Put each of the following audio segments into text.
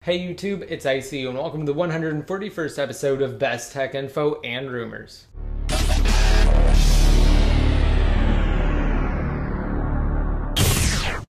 Hey YouTube, it's ICU and welcome to the 141st episode of Best Tech Info and Rumors.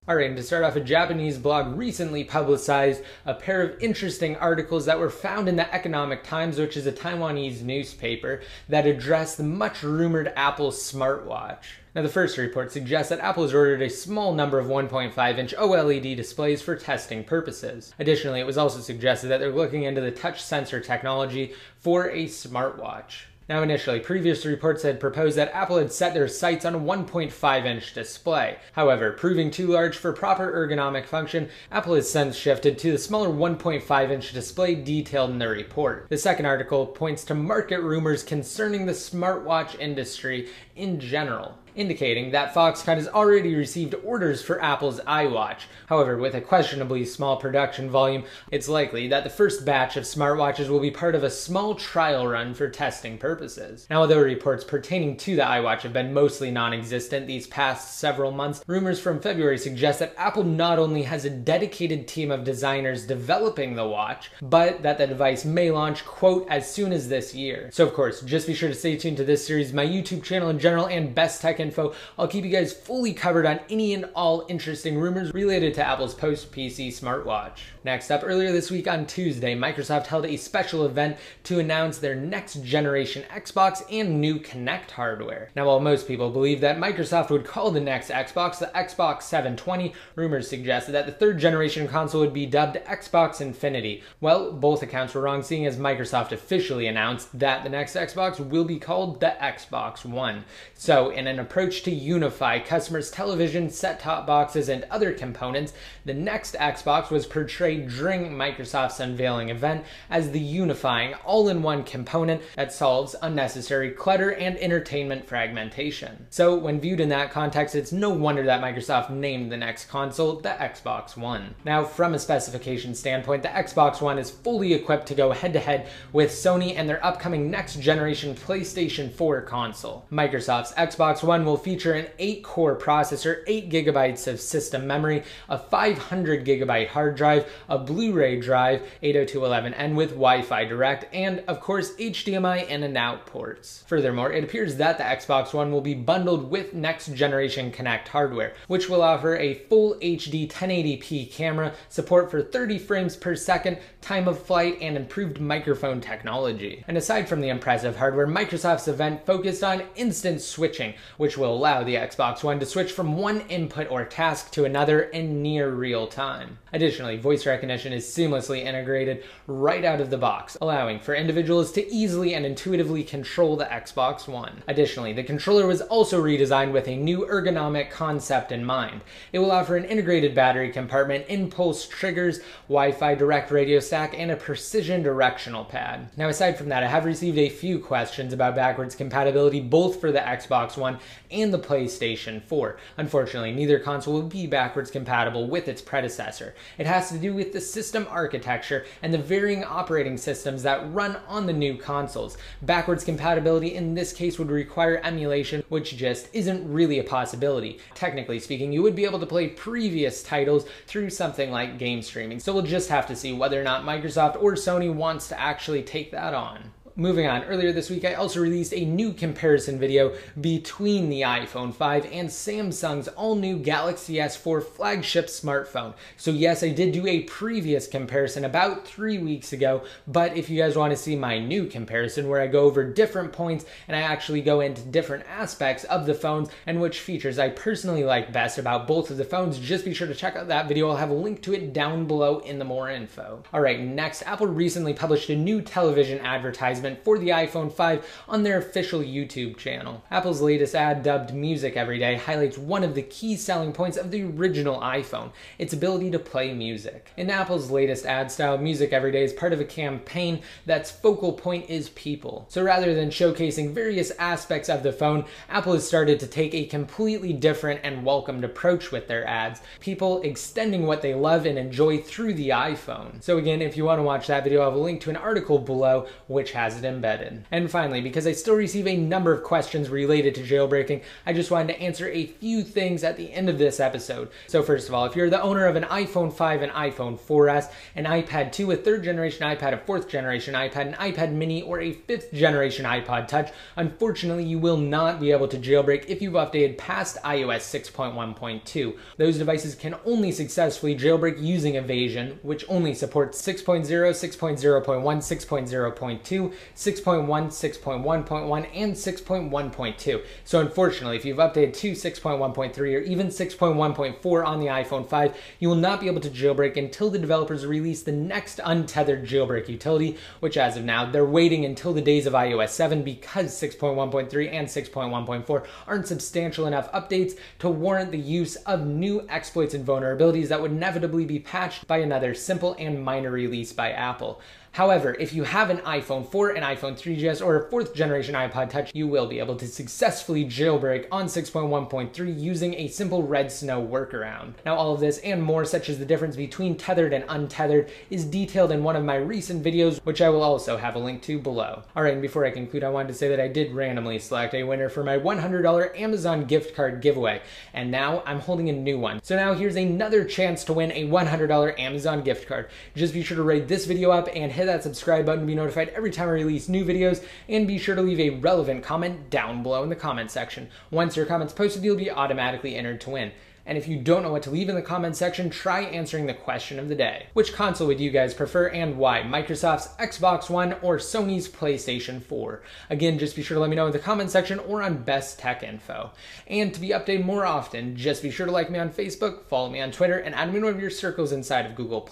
Alright, and to start off, a Japanese blog recently publicized a pair of interesting articles that were found in the Economic Times, which is a Taiwanese newspaper, that addressed the much rumored Apple smartwatch. Now, the first report suggests that Apple has ordered a small number of 1.5-inch OLED displays for testing purposes. Additionally, it was also suggested that they're looking into the touch sensor technology for a smartwatch. Now, initially, previous reports had proposed that Apple had set their sights on a 1.5-inch display. However, proving too large for proper ergonomic function, Apple has since shifted to the smaller 1.5-inch display detailed in the report. The second article points to market rumors concerning the smartwatch industry in general, indicating that Foxconn has already received orders for Apple's iWatch. However, with a questionably small production volume, it's likely that the first batch of smartwatches will be part of a small trial run for testing purposes. Now, although reports pertaining to the iWatch have been mostly non-existent these past several months, rumors from February suggest that Apple not only has a dedicated team of designers developing the watch, but that the device may launch, quote, as soon as this year. So of course, just be sure to stay tuned to this series, my YouTube channel in general, and Best Tech Info. I'll keep you guys fully covered on any and all interesting rumors related to Apple's post-PC smartwatch. Next up, earlier this week on Tuesday, Microsoft held a special event to announce their next generation Xbox and new Kinect hardware. Now, while most people believe that Microsoft would call the next Xbox the Xbox 720, rumors suggested that the third generation console would be dubbed Xbox Infinity. Well, both accounts were wrong, seeing as Microsoft officially announced that the next Xbox will be called the Xbox One. So, in an approach to unify customers' television, set-top boxes, and other components, the next Xbox was portrayed during Microsoft's unveiling event as the unifying, all-in-one component that solves unnecessary clutter and entertainment fragmentation. So, when viewed in that context, it's no wonder that Microsoft named the next console the Xbox One. Now, from a specification standpoint, the Xbox One is fully equipped to go head-to-head with Sony and their upcoming next-generation PlayStation 4 console. Microsoft's Xbox One will feature an 8-core processor, 8 GB of system memory, a 500 GB hard drive, a Blu-ray drive, 802.11n with Wi-Fi Direct, and of course HDMI in and out ports. Furthermore, it appears that the Xbox One will be bundled with next-generation Kinect hardware, which will offer a full HD 1080p camera, support for 30 frames per second, time of flight, and improved microphone technology. And aside from the impressive hardware, Microsoft's event focused on instant switching, which will allow the Xbox One to switch from one input or task to another in near real time. Additionally, voice recognition is seamlessly integrated right out of the box, allowing for individuals to easily and intuitively control the Xbox One. Additionally, the controller was also redesigned with a new ergonomic concept in mind. It will offer an integrated battery compartment, impulse triggers, Wi-Fi Direct radio stack, and a precision directional pad. Now, aside from that, I have received a few questions about backwards compatibility both for the Xbox One and the PlayStation 4. Unfortunately, neither console will be backwards compatible with its predecessor. It has to do with the system architecture and the varying operating systems that run on the new consoles. Backwards compatibility in this case would require emulation, which just isn't really a possibility. Technically speaking, you would be able to play previous titles through something like game streaming, so we'll just have to see whether or not Microsoft or Sony wants to actually take that on. Moving on, earlier this week I also released a new comparison video between the iPhone 5 and Samsung's all-new Galaxy S4 flagship smartphone. So yes, I did do a previous comparison about 3 weeks ago, but if you guys want to see my new comparison where I go over different points and I actually go into different aspects of the phones and which features I personally like best about both of the phones, just be sure to check out that video. I'll have a link to it down below in the more info. Alright, next, Apple recently published a new television advertisement for the iPhone 5 on their official YouTube channel. Apple's latest ad, dubbed Music Every Day, highlights one of the key selling points of the original iPhone, its ability to play music. In Apple's latest ad style, Music Every Day is part of a campaign that's focal point is people. So rather than showcasing various aspects of the phone, Apple has started to take a completely different and welcomed approach with their ads, people extending what they love and enjoy through the iPhone. So again, if you want to watch that video, I have a link to an article below which has has it embedded. And finally, because I still receive a number of questions related to jailbreaking, I just wanted to answer a few things at the end of this episode. So first of all, if you're the owner of an iPhone 5, an iPhone 4S, an iPad 2, a 3rd generation iPad, a 4th generation iPad, an iPad mini, or a 5th generation iPod Touch, unfortunately you will not be able to jailbreak if you've updated past iOS 6.1.2. Those devices can only successfully jailbreak using Evasion, which only supports 6.0, 6.0.1, 6.0.2, 6.1, 6.1.1, and 6.1.2. So unfortunately, if you've updated to 6.1.3 or even 6.1.4 on the iPhone 5, you will not be able to jailbreak until the developers release the next Untethered jailbreak utility, which as of now, they're waiting until the days of iOS 7 because 6.1.3 and 6.1.4 aren't substantial enough updates to warrant the use of new exploits and vulnerabilities that would inevitably be patched by another simple and minor release by Apple. However, if you have an iPhone 4, an iPhone 3GS, or a 4th generation iPod Touch, you will be able to successfully jailbreak on 6.1.3 using a simple red snow workaround. Now all of this and more, such as the difference between tethered and untethered, is detailed in one of my recent videos, which I will also have a link to below. Alright, and before I conclude, I wanted to say that I did randomly select a winner for my $100 Amazon gift card giveaway, and now I'm holding a new one. So now here's another chance to win a $100 Amazon gift card. Just be sure to rate this video up and hit that subscribe button to be notified every time I release new videos, and be sure to leave a relevant comment down below in the comment section. Once your comment's posted, you'll be automatically entered to win. And if you don't know what to leave in the comment section, try answering the question of the day. Which console would you guys prefer and why? Microsoft's Xbox One or Sony's PlayStation 4? Again, just be sure to let me know in the comment section or on Best Tech Info. And to be updated more often, just be sure to like me on Facebook, follow me on Twitter, and add me in one of your circles inside of Google+.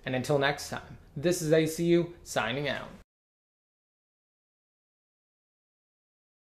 And until next time, this is ACU signing out.